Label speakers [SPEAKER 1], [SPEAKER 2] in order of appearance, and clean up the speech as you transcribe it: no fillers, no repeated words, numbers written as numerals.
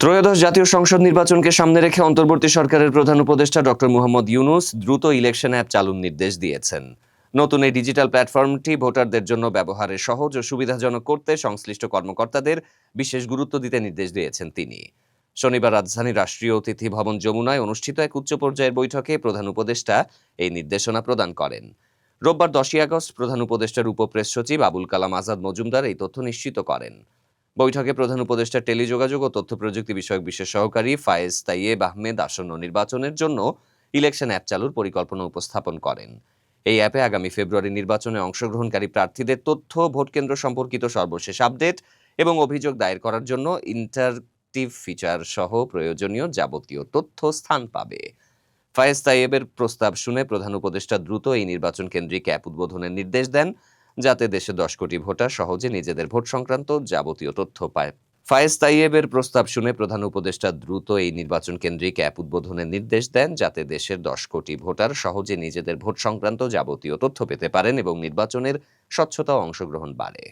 [SPEAKER 1] ত্রয়োদশ জাতীয় সংসদ নির্বাচনকে সামনে রেখে অন্তর্বর্তী সরকারের প্রধান উপদেষ্টা ডক্টর মোহাম্মদ ইউনূস দ্রুত ইলেকশন অ্যাপ চালুর নির্দেশ দিয়েছেন। নতুন এই ডিজিটাল প্ল্যাটফর্মটি ভোটারদের জন্য ব্যবহারে সহজ ও সুবিধাজনক করতে সংশ্লিষ্ট কর্মকর্তাদের বিশেষ গুরুত্ব দিতে নির্দেশ দিয়েছেন তিনি। শনিবার রাজধানীর রাষ্ট্রীয় অতিথি ভবন যমুনায় অনুষ্ঠিত এক উচ্চ পর্যায়ের বৈঠকে প্রধান উপদেষ্টা এই নির্দেশনা প্রদান করেন। রোববার 10ই আগস্ট প্রধান উপদেষ্টার উপপ্রেস সচিব আবুল কালাম আজাদ মজুমদার এই তথ্য নিশ্চিত করেন। বৈঠকে প্রধান উপদেষ্টা টেলিযোগাযোগ ও তথ্য প্রযুক্তি বিষয়ক বিশেষ সহকারী ফায়েজ তাইয়েব আহমেদ আসন্ন নির্বাচনের জন্য ইলেকশন অ্যাপ চালুর পরিকল্পনা উপস্থাপন করেন। এই অ্যাপে আগামী ফেব্রুয়ারি নির্বাচনে অংশগ্রহণকারী প্রার্থীদের তথ্য, ভোট কেন্দ্র সম্পর্কিত সর্বশেষ আপডেট এবং অভিযোগ দায়ের করার জন্য ইন্টারঅ্যাক্টিভ ফিচার সহ প্রয়োজনীয় যাবতীয় তথ্য স্থান পাবে। ফায়েজ তাইয়েবের প্রস্তাব শুনে প্রধান উপদেষ্টা দ্রুত এই নির্বাচন কেন্দ্রিক অ্যাপ উদ্বোধনের নির্দেশ দেন, যাতে দেশে 10 কোটি ভোটার সহজে নিজেদের ভোট সংক্রান্ত যাবতীয় তথ্য পায়। ফায়েজ তাইয়েবের প্রস্তাব শুনে প্রধান উপদেষ্টা দ্রুত এই নির্বাচন কেন্দ্রিক অ্যাপ উদ্বোধনের নির্দেশ দেন, যাতে দেশের 10 কোটি ভোটার সহজে নিজেদের ভোট সংক্রান্ত যাবতীয় তথ্য পেতে পারেন এবং নির্বাচনের স্বচ্ছতা ও অংশগ্রহণ বাড়ে।